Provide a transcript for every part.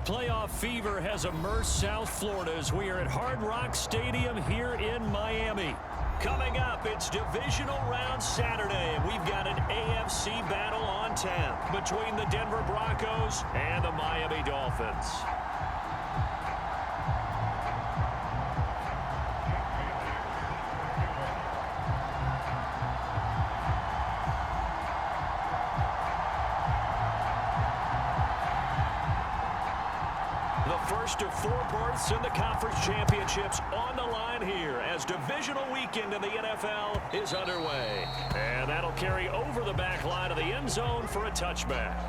Playoff fever has immersed South Florida as we are at Hard Rock Stadium here in Miami. Coming up, it's divisional round Saturday, and we've got an AFC battle on tap between the Denver Broncos and the Miami Dolphins. First of 4 berths in the conference championships on the line here as divisional weekend in the NFL is underway. And that'll carry over the back line of the end zone for a touchback.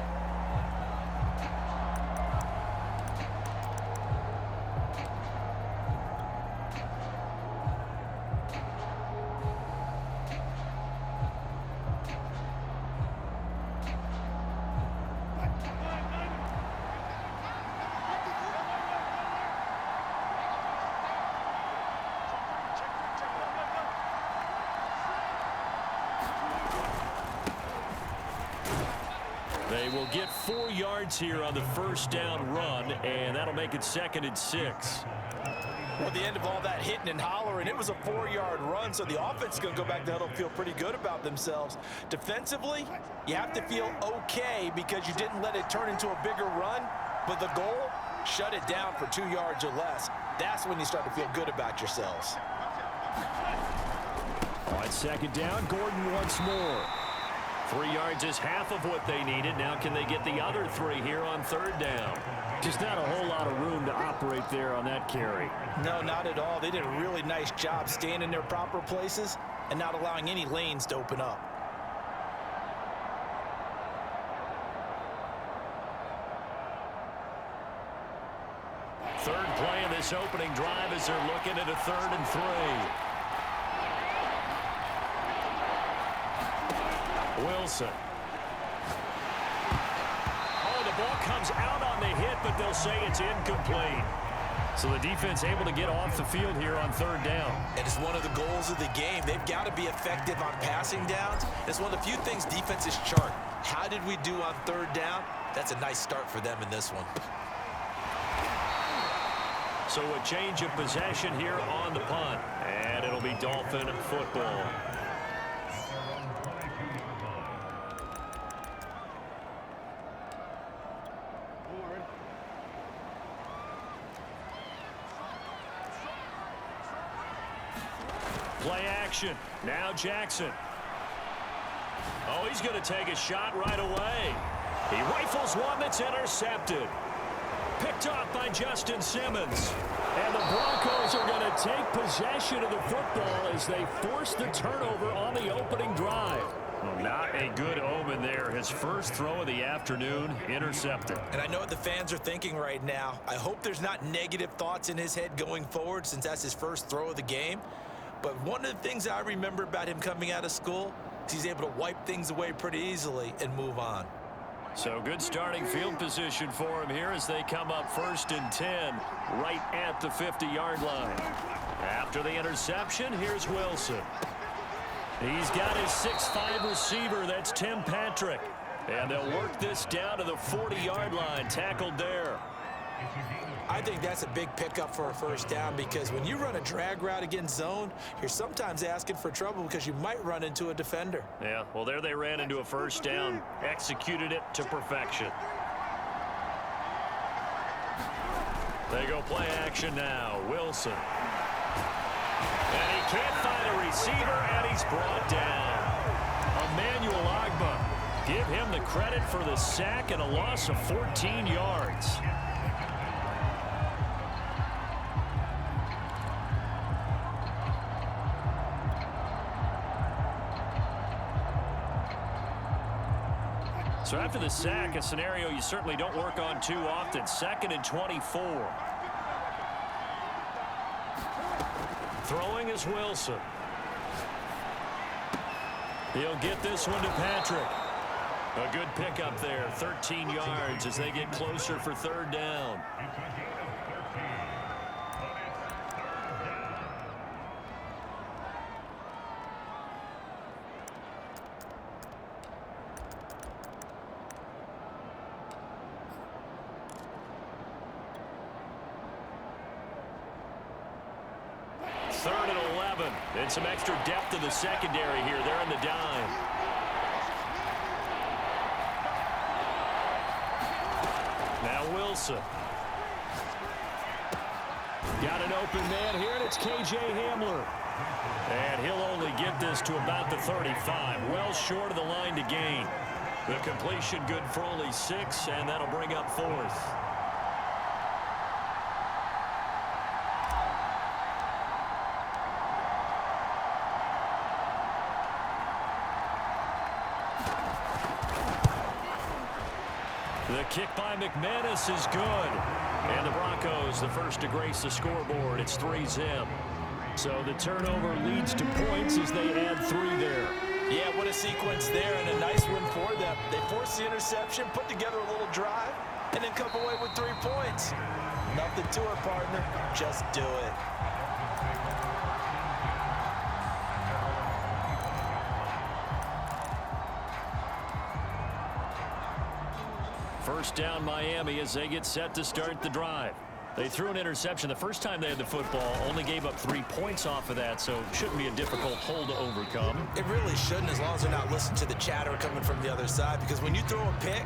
They will get 4 yards here on the first down run, and that'll make it 2nd and 6. Well, at the end of all that hitting and hollering, it was a 4-yard run, so the offense is going to go back to huddle and feel pretty good about themselves. Defensively, you have to feel okay because you didn't let it turn into a bigger run, but the goal, shut it down for 2 yards or less. That's when you start to feel good about yourselves. On 2nd down, Gordon once more. 3 yards is half of what they needed. Now can they get the other 3 here on 3rd down? Just not a whole lot of room to operate there on that carry. No, not at all. They did a really nice job staying in their proper places and not allowing any lanes to open up. Third play of this opening drive as they're looking at a 3rd and 3. Wilson. Oh, the ball comes out on the hit, but they'll say it's incomplete. So the defense able to get off the field here on 3rd down. And it's one of the goals of the game. They've got to be effective on passing downs. It's one of the few things defenses chart. How did we do on 3rd down? That's a nice start for them in this one. So a change of possession here on the punt. And it'll be Dolphin football. Play action. Now Jackson. Oh, he's going to take a shot right away. He rifles one that's intercepted. Picked off by Justin Simmons. And the Broncos are going to take possession of the football as they force the turnover on the opening drive. Well, not a good omen there. His first throw of the afternoon intercepted. And I know what the fans are thinking right now. I hope there's not negative thoughts in his head going forward since that's his first throw of the game. But one of the things I remember about him coming out of school is he's able to wipe things away pretty easily and move on. So good starting field position for him here as they come up 1st and 10 right at the 50-yard line. After the interception, here's Wilson. He's got his 6'5 receiver. That's Tim Patrick. And they'll work this down to the 40-yard line. Tackled there. I think that's a big pickup for a first down because when you run a drag route against zone, you're sometimes asking for trouble because you might run into a defender. Yeah, well, there they ran into a first down. Executed it to perfection. They go play action now. Wilson. And he can't find a receiver, and he's brought down. Emmanuel Ogbah. Give him the credit for the sack and a loss of 14 yards. So after the sack, a scenario you certainly don't work on too often. 2nd and 24. Throwing is Wilson. He'll get this one to Patrick. A good pickup there, 13 yards as they get closer for 3rd down. 3rd and 11. And some extra depth to the secondary here. They're in the dime. Now Wilson. Got an open man here, and it's K.J. Hamler. And he'll only get this to about the 35. Well short of the line to gain. The completion good for only 6, and that'll bring up 4th. The kick by McManus is good. And the Broncos, the first to grace the scoreboard. It's 3-zip. So the turnover leads to points as they add 3 there. Yeah, what a sequence there, and a nice win for them. They forced the interception, put together a little drive, and then come away with 3 points. Nothing to it, partner. Just do it. First down Miami as they get set to start the drive. They threw an interception the first time they had the football, only gave up 3 points off of that, so shouldn't be a difficult hole to overcome. It really shouldn't, as long as they're not listening to the chatter coming from the other side, because when you throw a pick,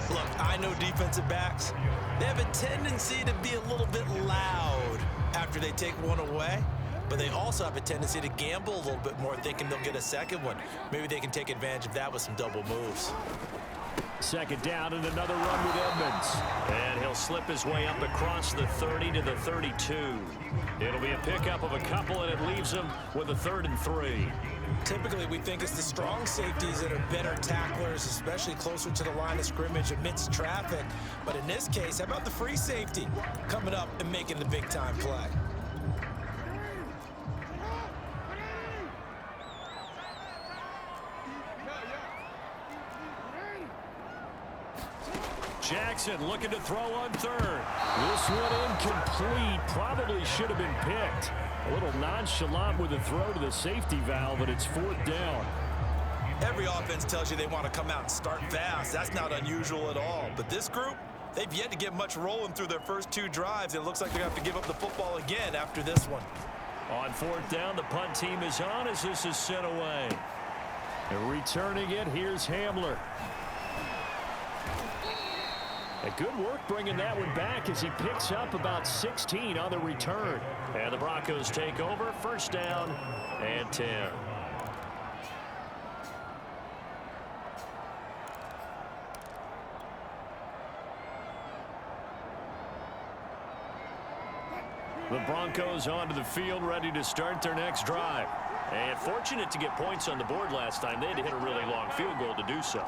look, I know defensive backs, they have a tendency to be a little bit loud after they take one away, but they also have a tendency to gamble a little bit more, thinking they'll get a second one. Maybe they can take advantage of that with some double moves. Second down and another run with Edmonds. And he'll slip his way up across the 30 to the 32. It'll be a pickup of a couple, and it leaves him with a 3rd and 3. Typically, we think it's the strong safeties that are better tacklers, especially closer to the line of scrimmage amidst traffic. But in this case, how about the free safety coming up and making the big-time play? Jackson looking to throw on 3rd. This one incomplete. Probably should have been picked. A little nonchalant with the throw to the safety valve, but it's 4th down. Every offense tells you they want to come out and start fast. That's not unusual at all. But this group, they've yet to get much rolling through their first 2 drives. It looks like they're going to have to give up the football again after this one. On 4th down, the punt team is on as this is sent away. And returning it, here's Hamler. A good work bringing that one back as he picks up about 16 on the return. And the Broncos take over, 1st down and 10. The Broncos onto the field, ready to start their next drive. And fortunate to get points on the board last time. They had to hit a really long field goal to do so.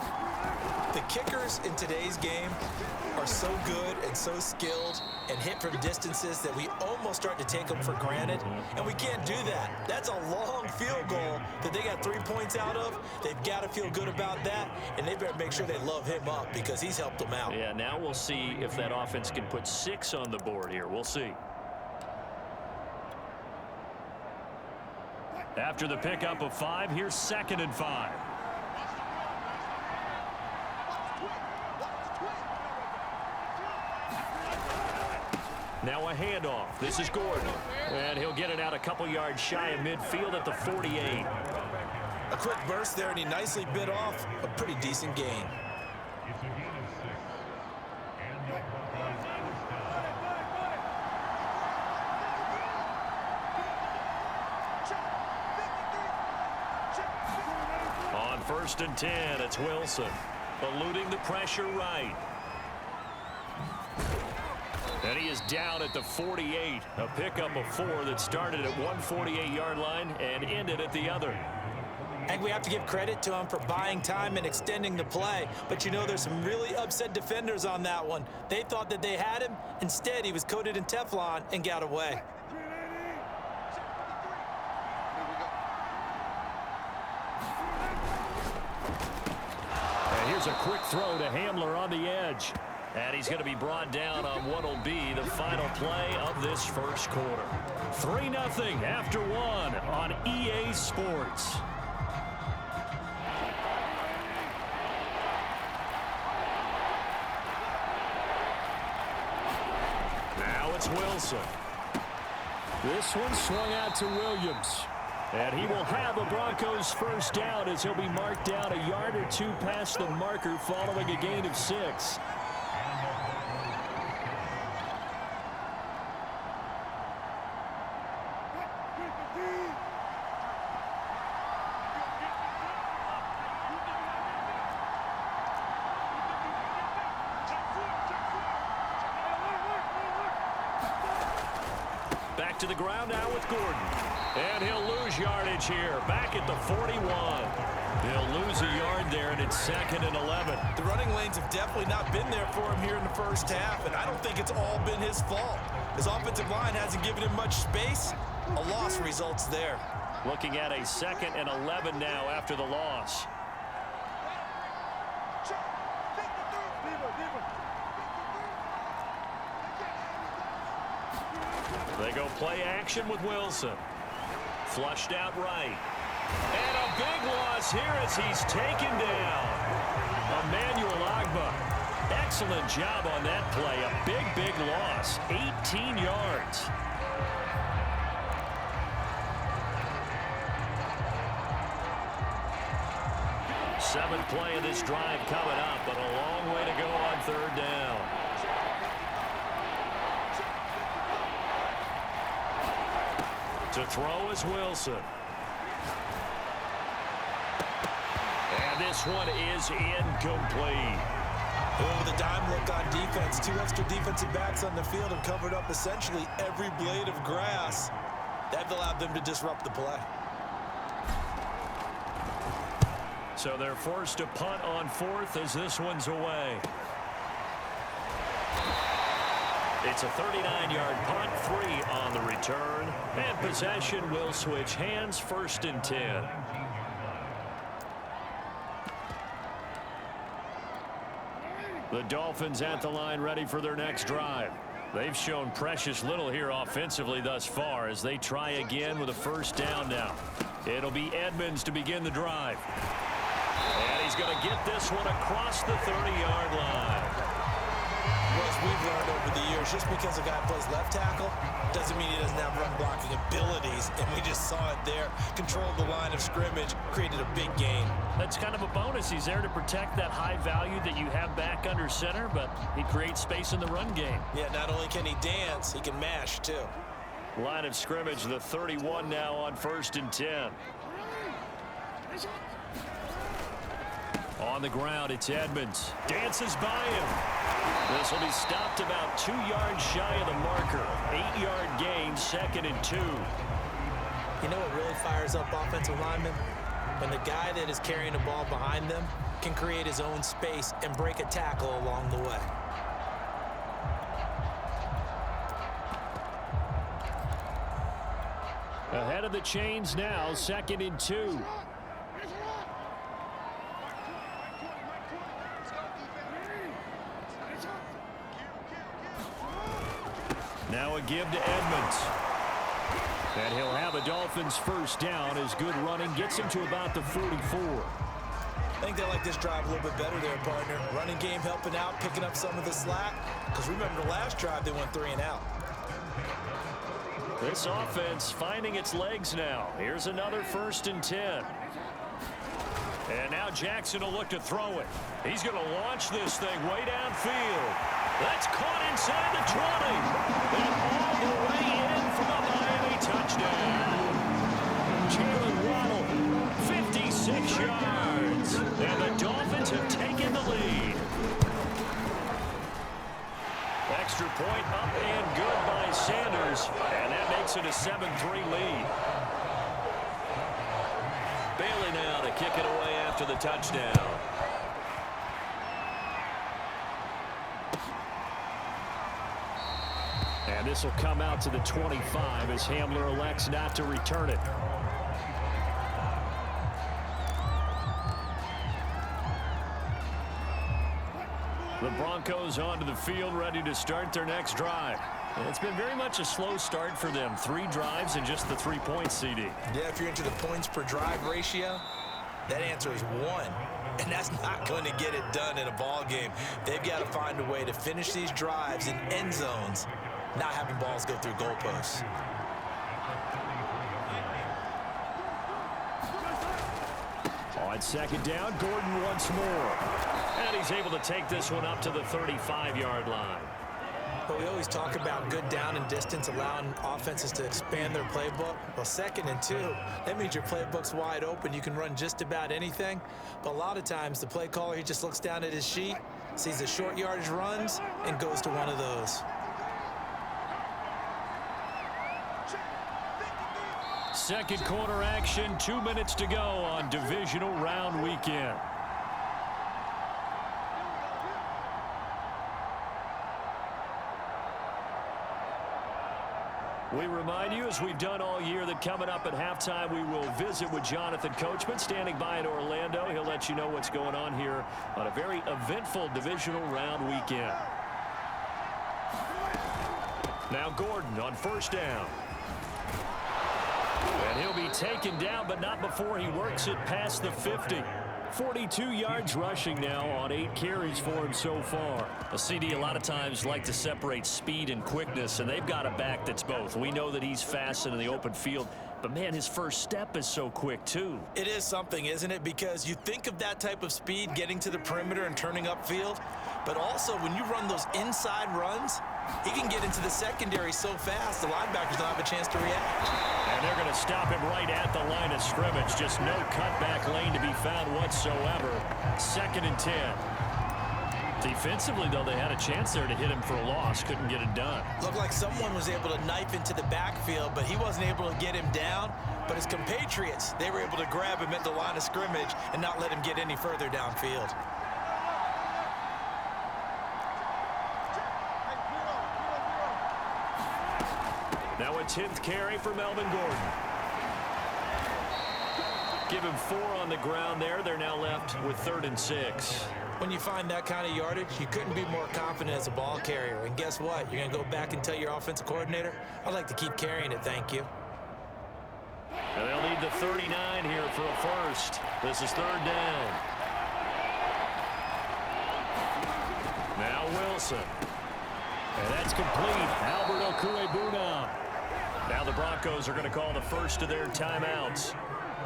The kickers in today's game are so good and so skilled and hit from distances that we almost start to take them for granted, and we can't do that. That's a long field goal that they got 3 points out of. They've got to feel good about that, and they better make sure they love him up because he's helped them out. Yeah, now we'll see if that offense can put 6 on the board here. We'll see. After the pickup of 5, here's 2nd and 5. Now a handoff. This is Gordon. And he'll get it out a couple yards shy of midfield at the 48. A quick burst there, and he nicely bit off a pretty decent gain. On 1st and 10, it's Wilson. Eluding the pressure right. And he is down at the 48. A pickup of 4 that started at one 48-yard line and ended at the other. I think we have to give credit to him for buying time and extending the play. But you know, there's some really upset defenders on that one. They thought that they had him. Instead, he was coated in Teflon and got away. And here's a quick throw to Hamler on the edge. And he's going to be brought down on what will be the final play of this first quarter. 3-0 after 1 on EA Sports. Now it's Wilson. This one swung out to Williams. And he will have a Broncos first down as he'll be marked down a yard or two past the marker following a gain of 6. Back to the ground now with Gordon. And he'll lose yardage here. Back at the 41. They'll lose a yard there, and it's 2nd and 11. The running lanes have definitely not been there for him here in the first half, and I don't think it's all been his fault. His offensive line hasn't given him much space. A loss results there. Looking at a 2nd and 11 now after the loss. They go play action with Wilson. Flushed out right. And a big loss here as he's taken down. Emmanuel Agba. Excellent job on that play. A big loss. 18 yards. Seventh play of this drive coming up, but a long way to go on 3rd down. To throw is Wilson. And this one is incomplete. With a dime look on defense, 2 extra defensive backs on the field have covered up essentially every blade of grass. That allowed them to disrupt the play. So they're forced to punt on 4th as this one's away. It's a 39-yard punt, 3 on the return, and possession will switch hands, 1st and 10. The Dolphins at the line ready for their next drive. They've shown precious little here offensively thus far as they try again with a 1st down now. It'll be Edmonds to begin the drive. And he's going to get this one across the 30-yard line. Well, as we've learned over the years, just because a guy plays left tackle doesn't mean he doesn't have run blocking abilities, and we just saw it there. Controlled the line of scrimmage, created a big gain. That's kind of a bonus. He's there to protect that high value that you have back under center, but he creates space in the run game. Yeah, not only can he dance, he can mash, too. Line of scrimmage, the 31 now on 1st and 10. On the ground, it's Edmonds. Dances by him. This will be stopped about 2 yards shy of the marker. 8-yard gain, 2nd and 2. You know what really fires up offensive linemen? When the guy that is carrying the ball behind them can create his own space and break a tackle along the way. Ahead of the chains now, 2nd and 2. Now a give to Edmonds. And he'll have a Dolphins first down as good running gets him to about the 44. I think they like this drive a little bit better there, partner. Running game helping out, picking up some of the slack. Because remember the last drive, they went 3 and out. This offense finding its legs now. Here's another 1st and 10. And now Jackson will look to throw it. He's going to launch this thing way downfield. That's caught inside the 20. And all the way in for the Miami touchdown. Jalen Waddle, 56 yards. And the Dolphins have taken the lead. Extra point up and good by Sanders. And that makes it a 7-3 lead. Bailey now to kick it away after the touchdown. And this will come out to the 25 as Hamler elects not to return it. The Broncos onto the field ready to start their next drive. And it's been very much a slow start for them. 3 drives and just the 3 points, CD. Yeah, if you're into the points per drive ratio, that answer is 1. And that's not going to get it done in a ball game. They've got to find a way to finish these drives in end zones, not having balls go through goalposts. On second down, Gordon once more. And he's able to take this one up to the 35-yard line. But we always talk about good down and distance, allowing offenses to expand their playbook. Well, 2nd and 2, that means your playbook's wide open. You can run just about anything. But a lot of times, the play caller, he just looks down at his sheet, sees the short yardage runs, and goes to one of those. Second quarter action, 2 minutes to go on divisional round weekend. We remind you, as we've done all year, that coming up at halftime, we will visit with Jonathan Coachman, standing by in Orlando. He'll let you know what's going on here on a very eventful divisional round weekend. Now Gordon on first down. And he'll be taken down, but not before he works it past the 50. 42 yards rushing now on 8 carries for him so far. A CD a lot of times like to separate speed and quickness, and they've got a back that's both. We know that he's fast in the open field, but man, his first step is so quick too. It is something, isn't it? Because you think of that type of speed getting to the perimeter and turning upfield, but also when you run those inside runs, he can get into the secondary so fast the linebackers don't have a chance to react. And they're going to stop him right at the line of scrimmage. Just no cutback lane to be found whatsoever. 2nd and 10. Defensively, though, they had a chance there to hit him for a loss. Couldn't get it done. Looked like someone was able to knife into the backfield, but he wasn't able to get him down. But his compatriots, they were able to grab him at the line of scrimmage and not let him get any further downfield. Now a 10th carry for Melvin Gordon. Give him 4 on the ground there. They're now left with 3rd and 6. When you find that kind of yardage, you couldn't be more confident as a ball carrier. And guess what? You're going to go back and tell your offensive coordinator, I'd like to keep carrying it, thank you. And they'll need the 39 here for a first. This is 3rd down. Now Wilson. And that's complete. Albert Okwuegbunam. Now the Broncos are going to call the first of their timeouts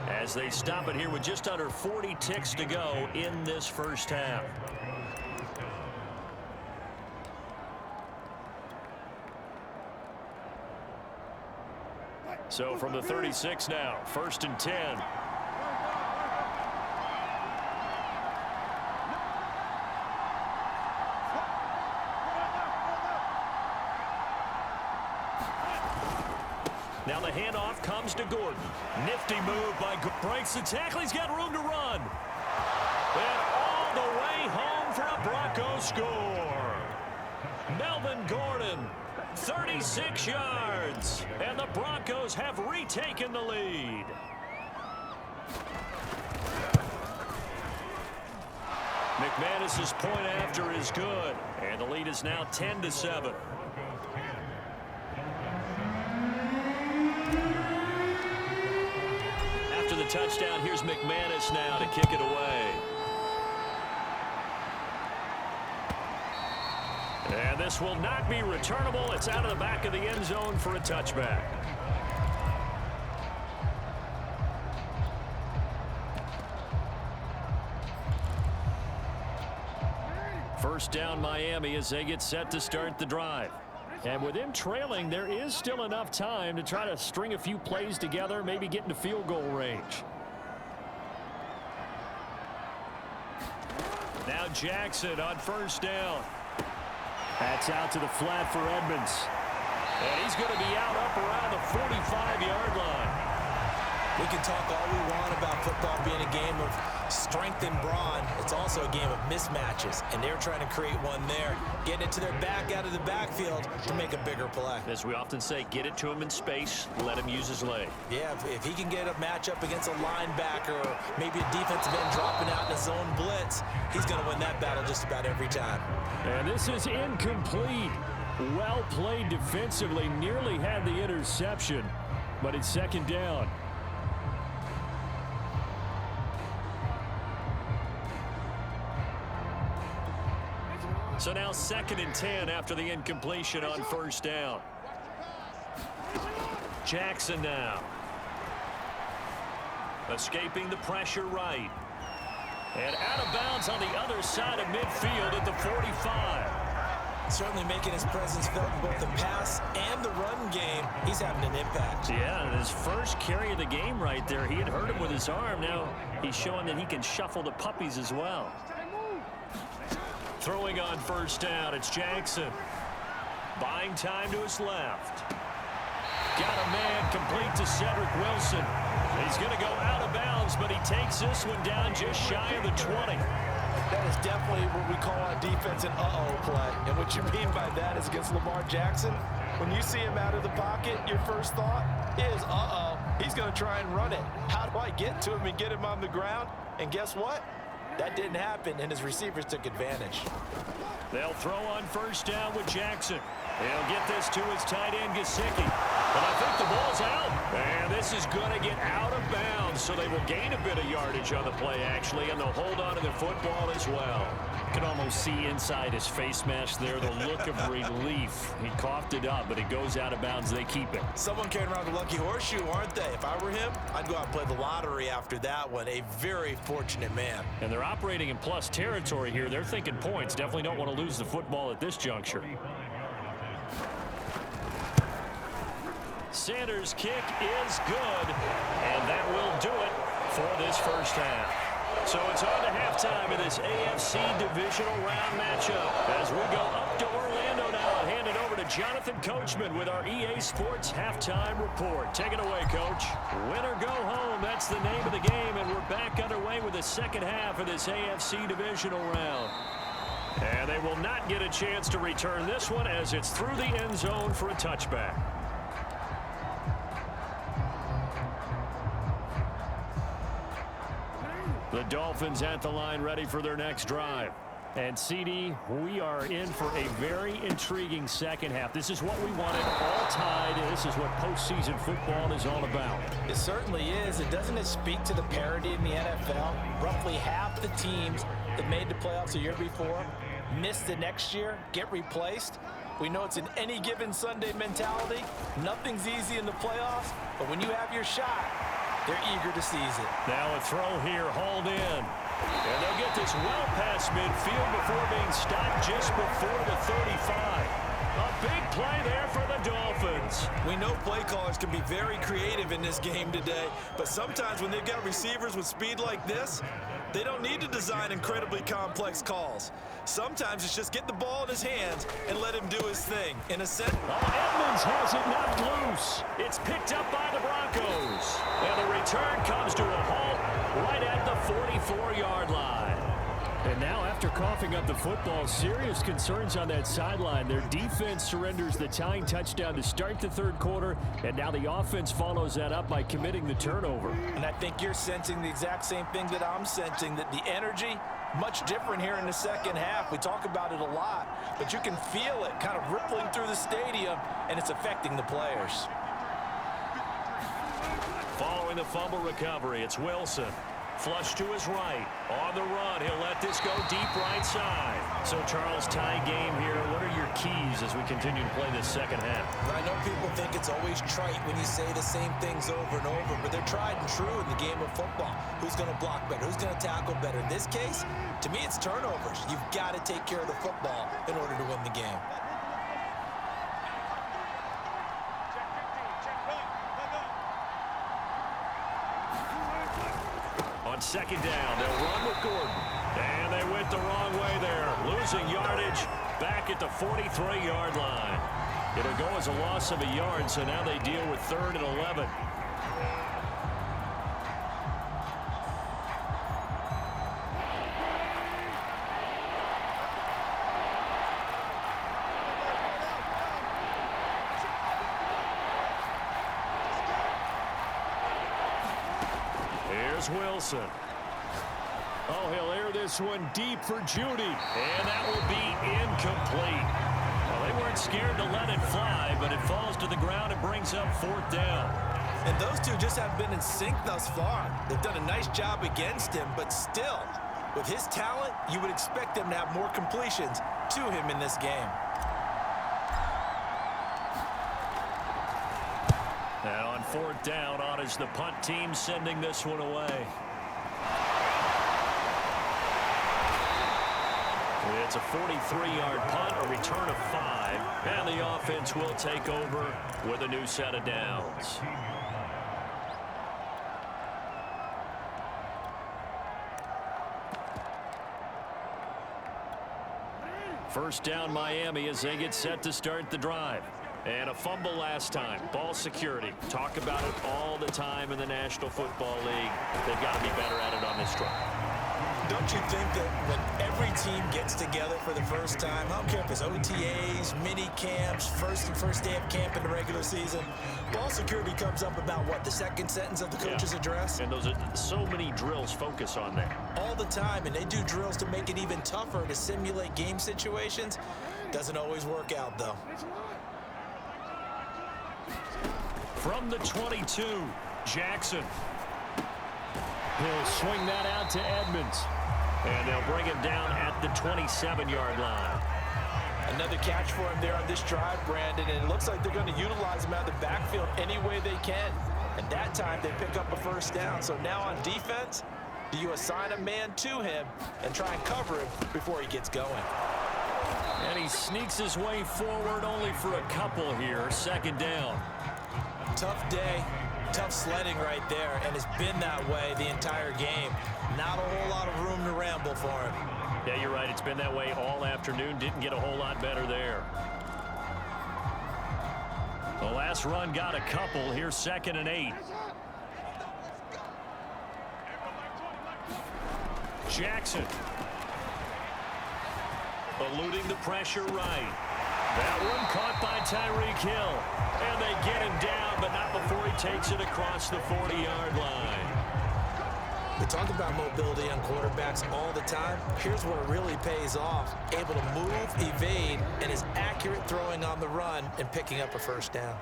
as they stop it here with just under 40 ticks to go in this first half. So from the 36 now, 1st and 10. Now the handoff comes to Gordon. Nifty move by Gordon. Breaks the tackle. He's got room to run. And all the way home for a Bronco score. Melvin Gordon, 36 yards. And the Broncos have retaken the lead. McManus's point after is good. And the lead is now 10-7. The touchdown. Here's McManus now to kick it away. And this will not be returnable. It's out of the back of the end zone for a touchback. First down Miami as they get set to start the drive. And with them trailing, there is still enough time to try to string a few plays together, maybe get into field goal range. Now Jackson on first down. That's out to the flat for Edmonds. And he's going to be out up around the 45-yard line. We can talk all we want about football being a game of strength and brawn. It's also a game of mismatches, and they're trying to create one there, getting it to their back out of the backfield to make a bigger play. As we often say, get it to him in space, let him use his leg. Yeah, if he can get a matchup against a linebacker or maybe a defensive end dropping out in a zone blitz, he's going to win that battle just about every time. And this is incomplete. Well played defensively, nearly had the interception, but it's second down. So now 2nd and 10 after the incompletion on first down. Jackson now. Escaping the pressure right. And out of bounds on the other side of midfield at the 45. Certainly making his presence felt in both the pass and the run game. He's having an impact. Yeah, and his first carry of the game right there. He had hurt him with his arm. Now he's showing that he can shuffle the puppies as well. Throwing on first down, it's Jackson. Buying time to his left. Got a man complete to Cedric Wilson. He's going to go out of bounds, but he takes this one down just shy of the 20. That is definitely what we call on defense an uh-oh play. And what you mean by that is against Lamar Jackson, when you see him out of the pocket, your first thought is, uh-oh, he's going to try and run it. How do I get to him and get him on the ground? And guess what? That didn't happen, and his receivers took advantage. They'll throw on first down with Jackson. He'll get this to his tight end, Gesicki. But I think the ball's out. And this is going to get out of bounds, so they will gain a bit of yardage on the play, actually, and they'll hold on to the football as well. You can almost see inside his face mask there the look of relief. He coughed it up, but it goes out of bounds. They keep it. Someone carrying around the lucky horseshoe, aren't they? If I were him, I'd go out and play the lottery after that one. A very fortunate man. And they're operating in plus territory here. They're thinking points. Definitely don't want to lose the football at this juncture. Sanders' kick is good, and that will do it for this first half. So it's on to halftime of this AFC divisional round matchup as we go up to Orlando now and hand it over to Jonathan Coachman with our EA Sports halftime report. Take it away, Coach. Win or go home, that's the name of the game, and we're back underway with the second half of this AFC divisional round. And they will not get a chance to return this one as it's through the end zone for a touchback. The Dolphins at the line ready for their next drive. And CD, we are in for a very intriguing second half. This is what we wanted, all tied. This is what postseason football is all about. It certainly is. Doesn't it speak to the parity in the NFL? Roughly half the teams that made the playoffs a year before miss the next year, get replaced. We know it's an any given Sunday mentality. Nothing's easy in the playoffs, but when you have your shot, they're eager to seize it. Now a throw here, hauled in. And they'll get this well past midfield before being stopped just before the 35. A big play there for the Dolphins. We know play callers can be very creative in this game today, but sometimes when they've got receivers with speed like this, they don't need to design incredibly complex calls. Sometimes it's just get the ball in his hands and let him do his thing. In a sense, Edmonds has it knocked loose. It's picked up by the Broncos. And the return comes to a halt right at the 44-yard line. And now after coughing up the football, serious concerns on that sideline. Their defense surrenders the tying touchdown to start the third quarter, and now the offense follows that up by committing the turnover. And I think you're sensing the exact same thing that I'm sensing, that the energy, much different here in the second half. We talk about it a lot, but you can feel it kind of rippling through the stadium, and it's affecting the players. Following the fumble recovery, it's Wilson. Flush to his right. On the run, he'll let this go deep right side. So, Charles, tie game here. What are your keys as we continue to play this second half? I know people think it's always trite when you say the same things over and over, but they're tried and true in the game of football. Who's going to block better? Who's going to tackle better? In this case, to me, it's turnovers. You've got to take care of the football in order to win the game. On second down, they'll run with Gordon. And they went the wrong way there. Losing yardage back at the 43-yard line. It'll go as a loss of a yard, so now they deal with 3rd and 11. Wilson. Oh, he'll air this one deep for Judy. And that will be incomplete. Well, they weren't scared to let it fly, but it falls to the ground and brings up 4th down. And those two just haven't been in sync thus far. They've done a nice job against him, but still, with his talent, you would expect them to have more completions to him in this game. And on 4th down, on is the punt team sending this one away. It's a 43-yard punt, a return of 5, and the offense will take over with a new set of downs. First down Miami as they get set to start the drive. And a fumble last time. Ball security. Talk about it all the time in the National Football League. They've got to be better at it on this drive. Don't you think that when every team gets together for the first time, I don't care if it's OTAs, mini camps, first day of camp in the regular season, ball security comes up about what, the second sentence of the coach's address? And those are so many drills focus on that. All the time, and they do drills to make it even tougher to simulate game situations. Doesn't always work out, though. From the 22, Jackson. He'll swing that out to Edmonds. And they'll bring him down at the 27-yard line. Another catch for him there on this drive, Brandon, and it looks like they're going to utilize him out of the backfield any way they can. And that time, they pick up a first down. So now on defense, do you assign a man to him and try and cover him before he gets going? And he sneaks his way forward only for a couple here. Second down. Tough day, tough sledding right there, and it's been that way the entire game. Not a whole lot of room to ramble for him. Yeah, you're right. It's been that way all afternoon. Didn't get a whole lot better there. The last run got a couple. Here's 2nd and 8. Jackson. Eluding the pressure right. That one caught by Tyreek Hill. And they get him down, but not before he takes it across the 40-yard line. We talk about mobility on quarterbacks all the time. Here's where it really pays off. Able to move, evade, and is accurate throwing on the run and picking up a first down.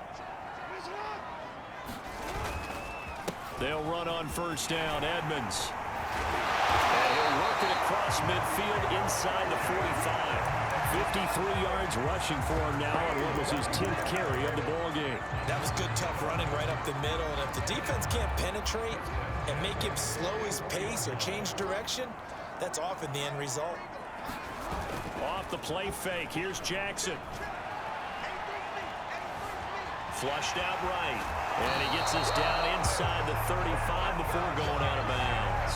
They'll run on first down. Edmonds. And he'll work it across midfield inside the 45. 53 yards rushing for him now on what was his 10th carry of the ball game. That was good, tough running right up the middle. And if the defense can't penetrate and make him slow his pace or change direction, that's often the end result. Off the play fake. Here's Jackson. Flushed out right. And he gets us down inside the 35 before going out of bounds.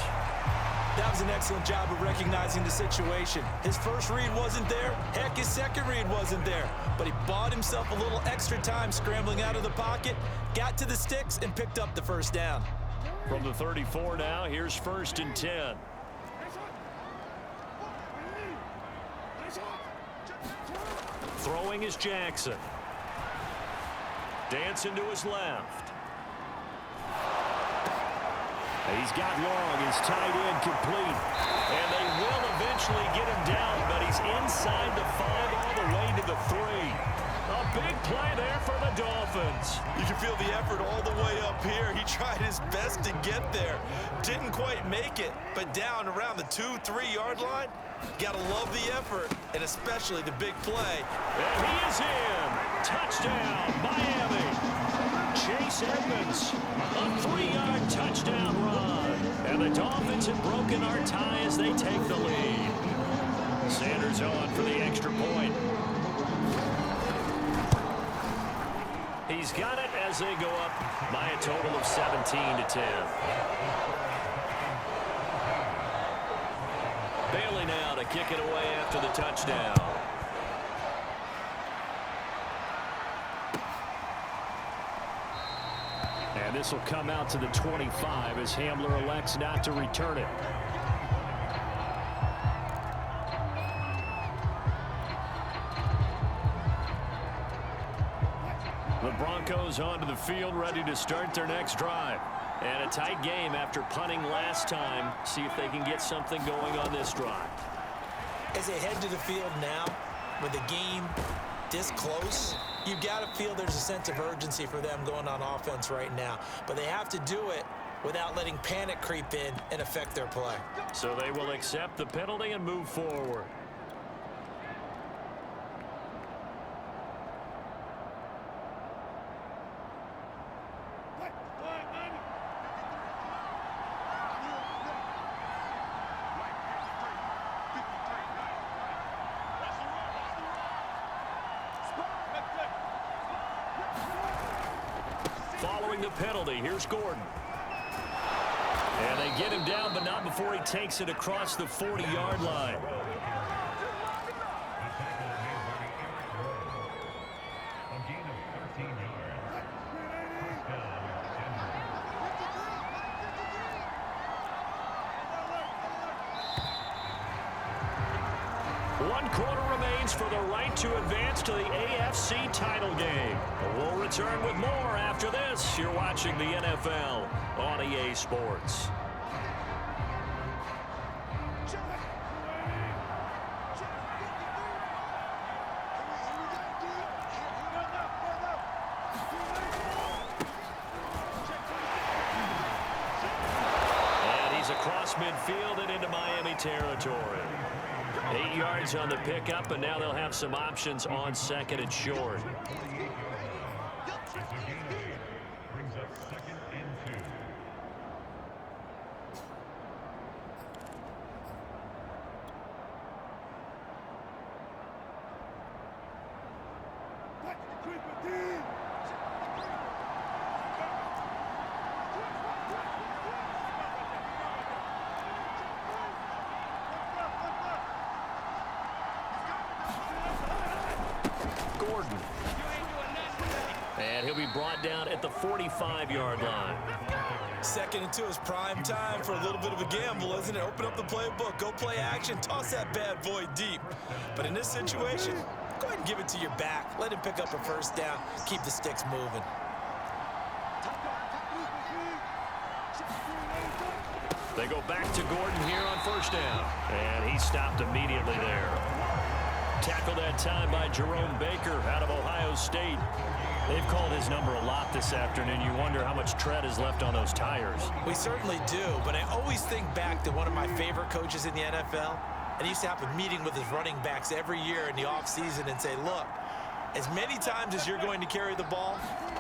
That was an excellent job of recognizing the situation. His first read wasn't there. Heck, his second read wasn't there. But he bought himself a little extra time scrambling out of the pocket, got to the sticks, and picked up the first down. From the 34 now, here's 1st and 10. Throwing is Jackson. Dancing to his left. He's got long, his tight end complete. And they will eventually get him down, but he's inside the 5 all the way to the 3. A big play there for the Dolphins. You can feel the effort all the way up here. He tried his best to get there. Didn't quite make it, but down around the 2-3 yard line, got to love the effort, and especially the big play. And he is in. Touchdown, Miami. Chase Edmonds, a 3-yard touchdown run. And the Dolphins have broken our tie as they take the lead. Sanders on for the extra point. He's got it as they go up by a total of 17-10. Bailey now to kick it away after the touchdown. And this will come out to the 25 as Hamler elects not to return it. The Broncos onto the field, ready to start their next drive. And a tight game after punting last time. See if they can get something going on this drive. As they head to the field now, with the game this close, you've got to feel there's a sense of urgency for them going on offense right now. But they have to do it without letting panic creep in and affect their play. So they will accept the penalty and move forward. the penalty. Here's Gordon. And they get him down, but not before he takes it across the 40-yard line. One quarter remains for the right to advance to the AFC title game. We'll return with more after this. You're watching the NFL on EA Sports. And he's across midfield and into Miami territory. 8 yards on the pickup, and now they'll have some options on second and short. Gordon. And he'll be brought down at the 45-yard line. Second and 2 is prime time for a little bit of a gamble, isn't it? Open up the playbook, go play action, toss that bad boy deep. But in this situation, go ahead and give it to your back. Let him pick up a first down, keep the sticks moving. They go back to Gordon here on first down. And he stopped immediately there. Tackled that time by Jerome Baker out of Ohio State. They've called his number a lot this afternoon. You wonder how much tread is left on those tires. We certainly do, but I always think back to one of my favorite coaches in the NFL. And he used to have a meeting with his running backs every year in the offseason and say, look, as many times as you're going to carry the ball,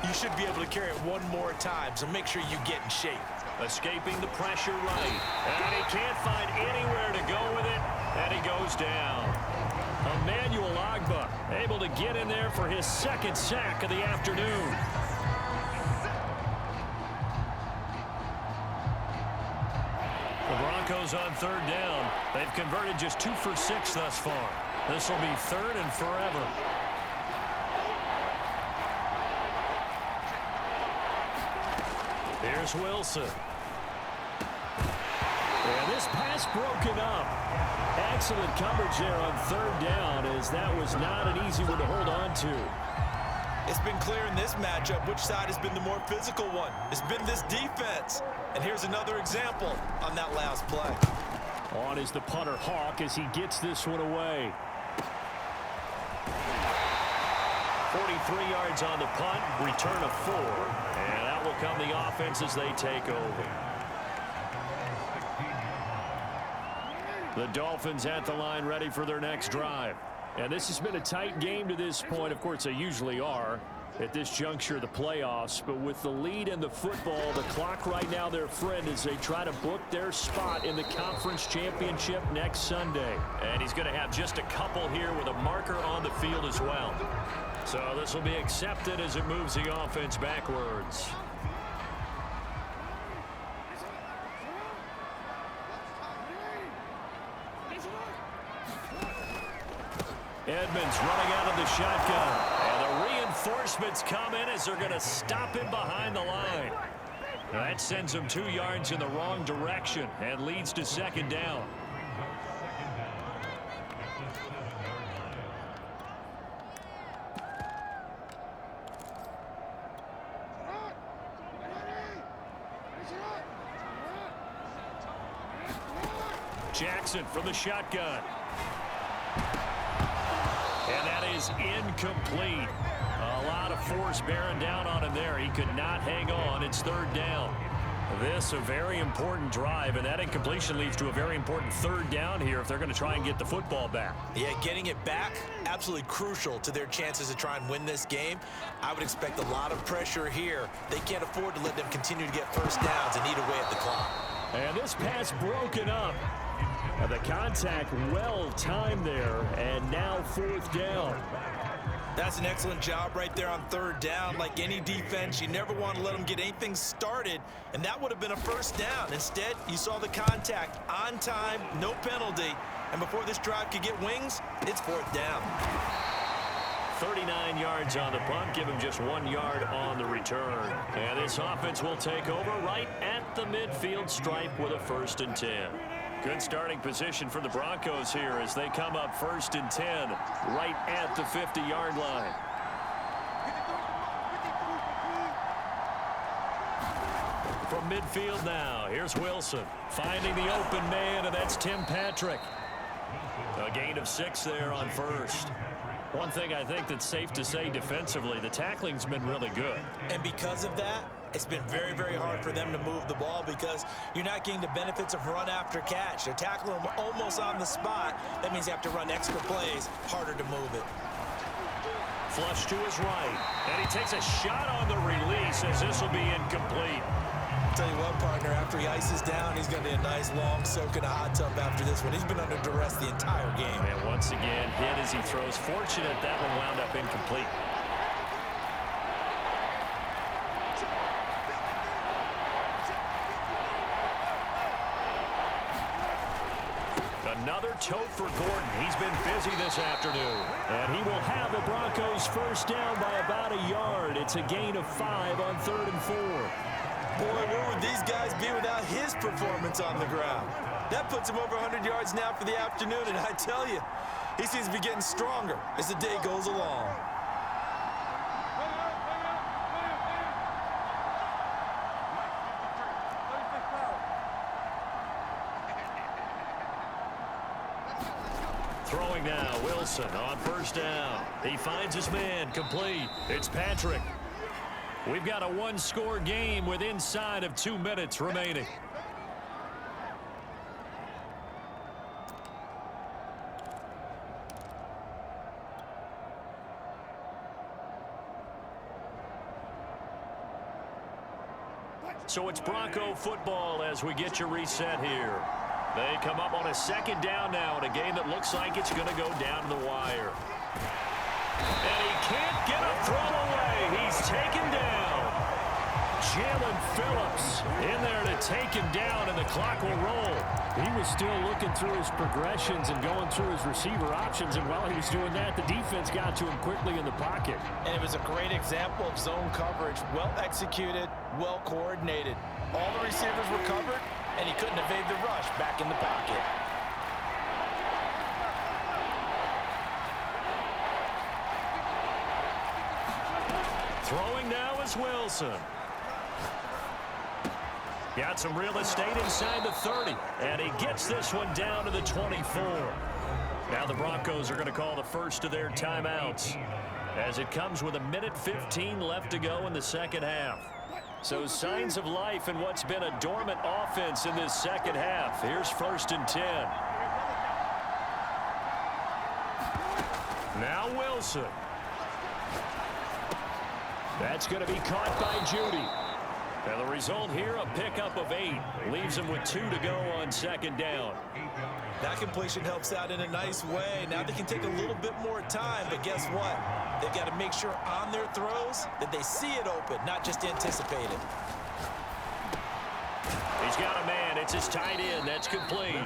you should be able to carry it one more time, so make sure you get in shape. Escaping the pressure right. And he can't find anywhere to go with it, and he goes down. Emmanuel Ogbah able to get in there for his second sack of the afternoon. The Broncos on third down. They've converted just 2 for 6 thus far. This will be third and forever. Here's Wilson. And this pass broken up. Excellent coverage there on third down, as that was not an easy one to hold on to. It's been clear in this matchup which side has been the more physical one. It's been this defense. And here's another example on that last play. On is the punter Hawk as he gets this one away. 43 yards on the punt, return of 4. And out will come the offense as they take over. The Dolphins at the line ready for their next drive. And this has been a tight game to this point. Of course, they usually are at this juncture of the playoffs. But with the lead in the football, the clock right now their friend as they try to book their spot in the conference championship next Sunday. And he's going to have just a couple here with a marker on the field as well. So this will be accepted as it moves the offense backwards. Edmonds running out of the shotgun. And the reinforcements come in as they're going to stop him behind the line. That sends him 2 yards in the wrong direction and leads to second down. Jackson from the shotgun. And that is incomplete. A lot of force bearing down on him there. He could not hang on. It's third down. This a very important drive, and that incompletion leads to a very important third down here if they're going to try and get the football back. Yeah, getting it back, absolutely crucial to their chances to try and win this game. I would expect a lot of pressure here. They can't afford to let them continue to get first downs and eat away at the clock. And this pass broken up. The contact well timed there, and now fourth down. That's an excellent job right there on third down. Like any defense, you never want to let them get anything started, and that would have been a first down. Instead, you saw the contact on time, no penalty, and before this drive could get wings, it's fourth down. 39 yards on the punt, give him just 1 yard on the return. And this offense will take over right at the midfield stripe with a 1st and 10. Good starting position for the Broncos here as they come up 1st and 10 right at the 50-yard line. From midfield now, here's Wilson finding the open man, and that's Tim Patrick. A gain of 6 there on 1st. One thing I think that's safe to say defensively, the tackling's been really good. And because of that, it's been very, very hard for them to move the ball because you're not getting the benefits of run after catch. They're tackling them almost on the spot. That means you have to run extra plays, harder to move it. Flush to his right, and he takes a shot on the release as this will be incomplete. I'll tell you what, partner, after he ices down, he's going to be a nice long soak in a hot tub after this one. He's been under duress the entire game. And once again, hit as he throws. Fortunate that one wound up incomplete. Another tote for Gordon. He's been busy this afternoon. And he will have the Broncos first down by about a yard. It's a gain of 5 on 3rd and 4. Boy, where would these guys be without his performance on the ground? That puts him over 100 yards now for the afternoon, and I tell you, he seems to be getting stronger as the day goes along. Throwing now, Wilson on 1st down. He finds his man, complete. It's Patrick. We've got a 1-score game with inside of 2 minutes remaining. So it's Bronco football as we get you reset here. They come up on a 2nd down now in a game that looks like it's going to go down to the wire. And he can't get a throw away. He's taken down. Jalen Phillips in there to take him down, and the clock will roll. He was still looking through his progressions and going through his receiver options, and while he was doing that, the defense got to him quickly in the pocket. And it was a great example of zone coverage. Well executed, well coordinated. All the receivers were covered, and he couldn't evade the rush back in the pocket. Throwing now is Wilson. Got some real estate inside the 30, and he gets this one down to the 24. Now the Broncos are going to call the first of their timeouts as it comes with 1:15 left to go in the 2nd half. So signs of life in what's been a dormant offense in this 2nd half. Here's 1st and 10. Now Wilson. That's going to be caught by Judy. And the result here, a pickup of 8. Leaves him with 2 to go on 2nd down. That completion helps out in a nice way. Now they can take a little bit more time, but guess what? They've got to make sure on their throws that they see it open, not just anticipate it. He's got a man. It's his tight end. That's complete.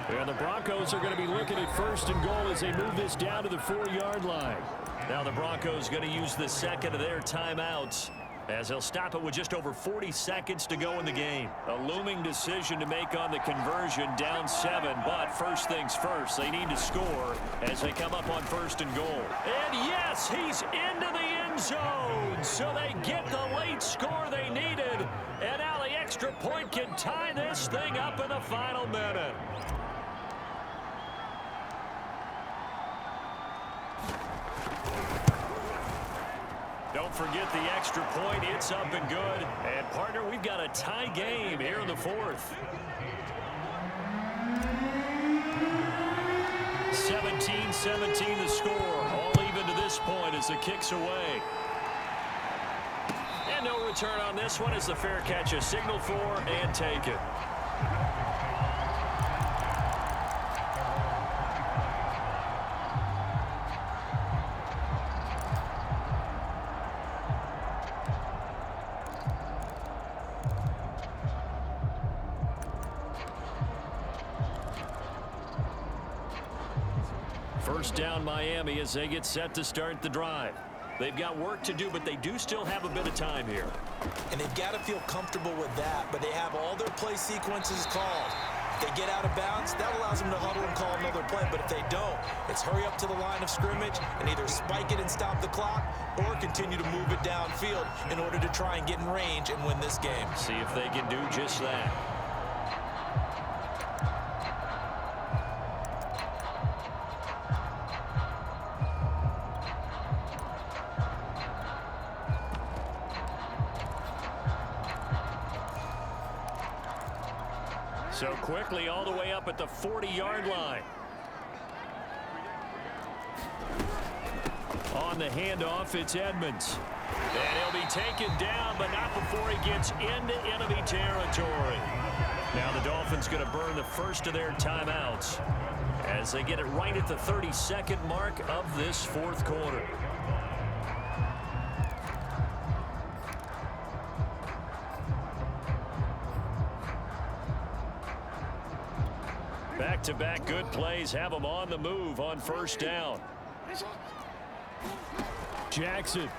And the Broncos are going to be looking at 1st and goal as they move this down to the 4-yard line. Now the Broncos going to use the 2nd of their timeouts as they'll stop it with just over 40 seconds to go in the game. A looming decision to make on the conversion, down 7, but first things first, they need to score as they come up on 1st and goal. And yes, he's into the end zone, so they get the late score they needed, and now the extra point can tie this thing up in the final minute. Don't forget the extra point. It's up and good. And, partner, we've got a tie game here in the 4th. 17-17 the score. All even to this point as the kick's away. And no return on this one as the fair catch is signaled for and taken. First down Miami as they get set to start the drive. They've got work to do, but they do still have a bit of time here. And they've got to feel comfortable with that, but they have all their play sequences called. If they get out of bounds, that allows them to huddle and call another play, but if they don't, it's hurry up to the line of scrimmage and either spike it and stop the clock or continue to move it downfield in order to try and get in range and win this game. See if they can do just that. So quickly all the way up at the 40-yard line. On the handoff, it's Edmonds. And he'll be taken down, but not before he gets into enemy territory. Now the Dolphins going to burn the first of their timeouts as they get it right at the 32nd mark of this fourth quarter. Back-to-back good plays have them on the move on first down. Jackson.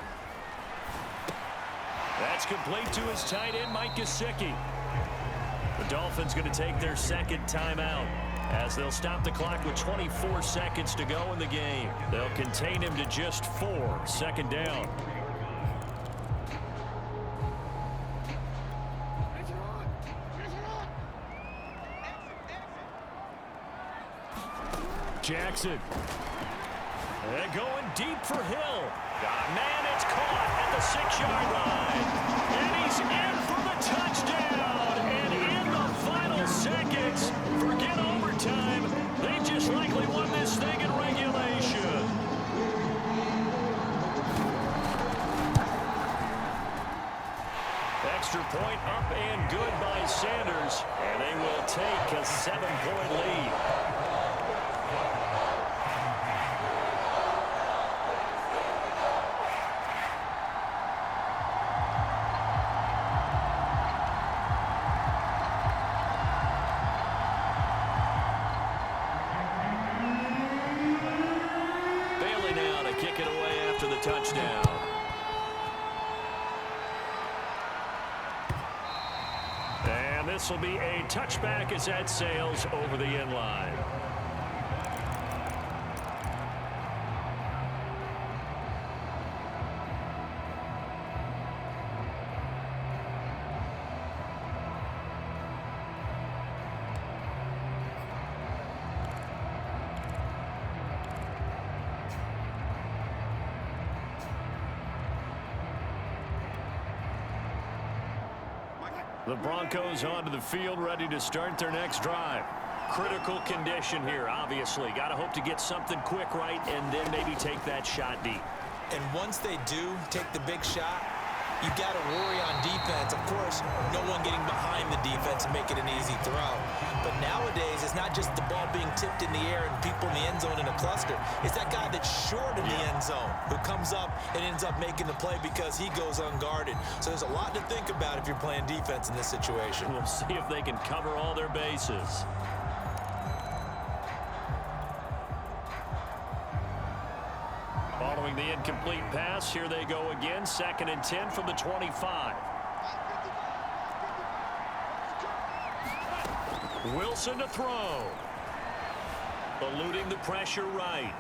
That's complete to his tight end, Mike Gesicki. The Dolphins going to take their second timeout as they'll stop the clock with 24 seconds to go in the game. They'll contain him to just 4. Second down. Jackson. They're going deep for Hill. Man, it's caught at the 6-yard line. And he's in for the touchdown. And in the final seconds, forget overtime. They just likely won this thing in regulation. Extra point up and good by Sanders. And they will take a 7-point lead. Touchdown. And this will be a touchback as that sails over the end line. The Broncos onto the field, ready to start their next drive. Critical condition here, obviously. Got to hope to get something quick right and then maybe take that shot deep. And once they do take the big shot, you've got to worry on defense. Of course, no one getting behind the defense and make it an easy throw. But nowadays, it's not just the ball being tipped in the air and people in the end zone in a cluster. It's that guy that's short in the end zone who comes up and ends up making the play because he goes unguarded. So there's a lot to think about if you're playing defense in this situation. We'll see if they can cover all their bases. Following the incomplete pass, here they go again. 2nd and 10 from the 25. Wilson to throw. Eluding the pressure right.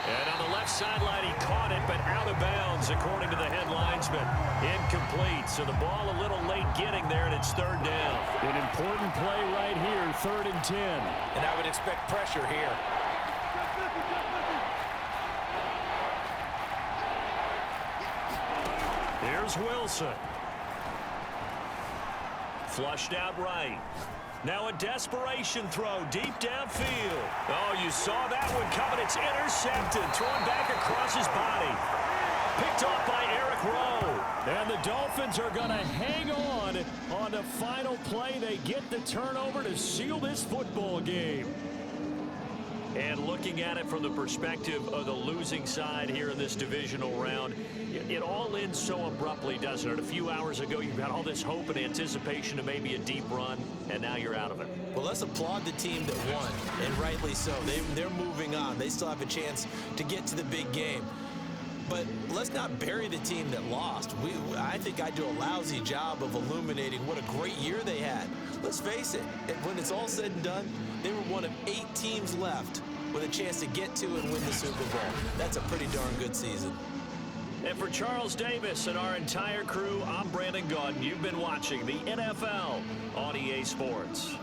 And on the left sideline, he caught it, but out of bounds, according to the head linesman. Incomplete, so the ball a little late getting there, and it's 3rd down. An important play right here, 3rd and 10. And I would expect pressure here. Here's Wilson. Flushed out right. Now a desperation throw deep downfield. Oh, you saw that one coming. It's intercepted. Thrown back across his body. Picked off by Eric Rowe. And the Dolphins are going to hang on the final play. They get the turnover to seal this football game. And looking at it from the perspective of the losing side here in this divisional round, it all ends so abruptly, doesn't it? A few hours ago, you've got all this hope and anticipation of maybe a deep run, and now you're out of it. Well, let's applaud the team that won, and rightly so. They're moving on. They still have a chance to get to the big game. But let's not bury the team that lost. I think I do a lousy job of illuminating what a great year they had. Let's face it, when it's all said and done, they were one of 8 teams left with a chance to get to and win the Super Bowl. That's a pretty darn good season. And for Charles Davis and our entire crew, I'm Brandon Gaudin. You've been watching the NFL on EA Sports.